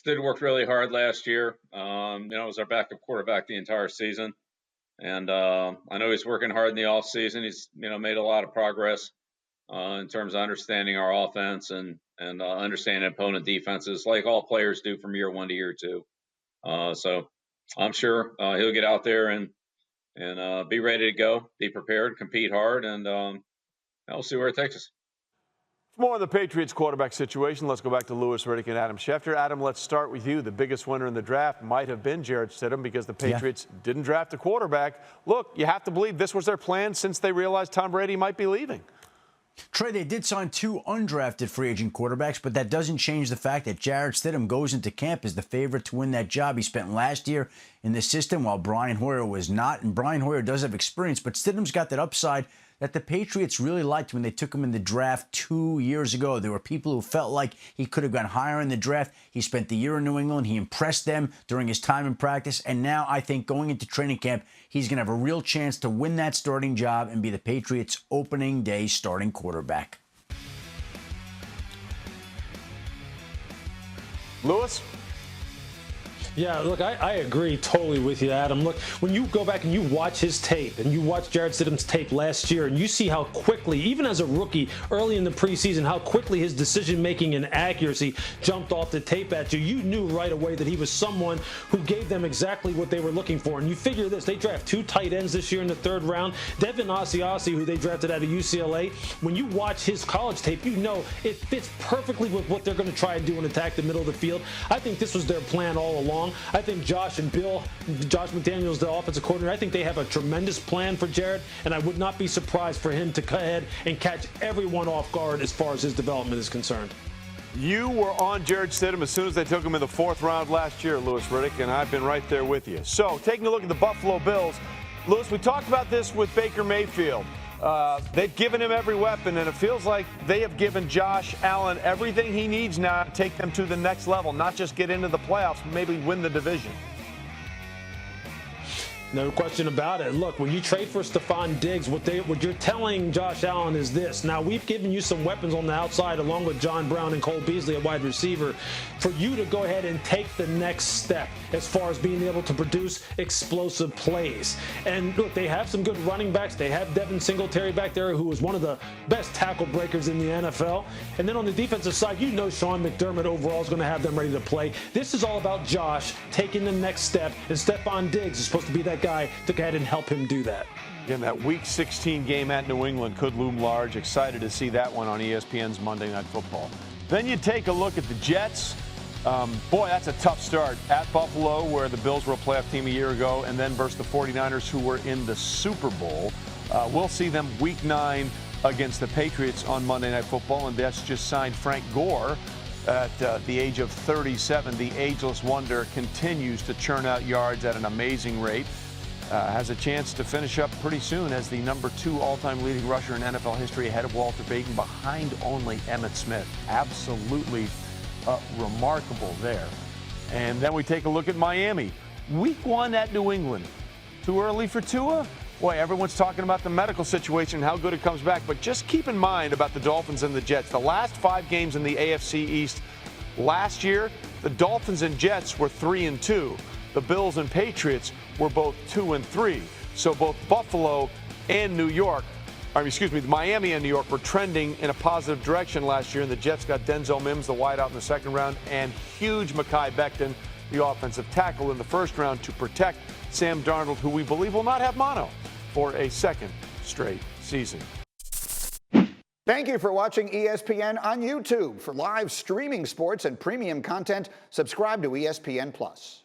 Stid worked really hard last year. Was our backup quarterback the entire season. And I know he's working hard in the off season. He's, made a lot of progress in terms of understanding our offense and understanding opponent defenses, like all players do from year 1 to year 2. So I'm sure he'll get out there and be ready to go, be prepared, compete hard, and we'll see where it takes us. For more on the Patriots quarterback situation, let's go back to Louis Riddick and Adam Schefter. Adam, let's start with you. The biggest winner in the draft might have been Jarrett Stidham because the Patriots didn't draft a quarterback. Look, you have to believe this was their plan since they realized Tom Brady might be leaving. Trey, they did sign 2 undrafted free agent quarterbacks, but that doesn't change the fact that Jarrett Stidham goes into camp as the favorite to win that job. He spent last year in the system while Brian Hoyer was not, and Brian Hoyer does have experience, but Stidham's got that upside that the Patriots really liked when they took him in the draft 2 years ago. There were people who felt like he could have gone higher in the draft. He spent the year in New England. He impressed them during his time in practice. And now I think going into training camp, he's going to have a real chance to win that starting job and be the Patriots' opening day starting quarterback. Louis? Yeah, look, I agree totally with you, Adam. Look, when you go back and you watch his tape and you watch Jarrett Stidham's tape last year and you see how quickly, even as a rookie early in the preseason, how quickly his decision-making and accuracy jumped off the tape at you, you knew right away that he was someone who gave them exactly what they were looking for. And you figure this, they draft 2 tight ends this year in the 3rd round. Devin Asiasi, who they drafted out of UCLA, when you watch his college tape, you know it fits perfectly with what they're going to try and do and attack the middle of the field. I think this was their plan all along. I think Josh McDaniels, the offensive coordinator, I think they have a tremendous plan for Jarrett, and I would not be surprised for him to go ahead and catch everyone off guard as far as his development is concerned. You were on Jarrett Stidham as soon as they took him in the 4th round last year, Louis Riddick, and I've been right there with you. So, taking a look at the Buffalo Bills, Louis, we talked about this with Baker Mayfield. They've given him every weapon, and it feels like they have given Josh Allen everything he needs now to take them to the next level, not just get into the playoffs, but maybe win the division. No question about it. Look, when you trade for Stephon Diggs, what you're telling Josh Allen is this. Now, we've given you some weapons on the outside along with John Brown and Cole Beasley at wide receiver for you to go ahead and take the next step as far as being able to produce explosive plays. And look, they have some good running backs. They have Devin Singletary back there, who is one of the best tackle breakers in the NFL. And then on the defensive side, you know Sean McDermott overall is going to have them ready to play. This is all about Josh taking the next step, and Stephon Diggs is supposed to be that guy to go ahead and help him do that. Again, that Week 16 game at New England could loom large. Excited to see that one on ESPN's Monday Night Football. Then you take a look at the Jets. Boy, that's a tough start. At Buffalo, where the Bills were a playoff team a year ago, and then versus the 49ers, who were in the Super Bowl. We'll see them Week 9 against the Patriots on Monday Night Football, and that's just signed Frank Gore at the age of 37. The ageless wonder continues to churn out yards at an amazing rate. Has a chance to finish up pretty soon as the #2 all-time leading rusher in NFL history, ahead of Walter Payton, behind only Emmitt Smith. Absolutely remarkable there. And then we take a look at Miami. Week 1 at New England. Too early for Tua? Boy, everyone's talking about the medical situation and how good it comes back. But just keep in mind about the Dolphins and the Jets. The last 5 games in the AFC East last year, the Dolphins and Jets were 3-2. The Bills and Patriots were both 2-3. So both Buffalo and Miami and New York were trending in a positive direction last year. And the Jets got Denzel Mims, the wideout, in the 2nd round, and huge Mekhi Becton, the offensive tackle, in the 1st round to protect Sam Darnold, who we believe will not have mono for a 2nd straight season. Thank you for watching ESPN on YouTube. For live streaming sports and premium content, subscribe to ESPN+.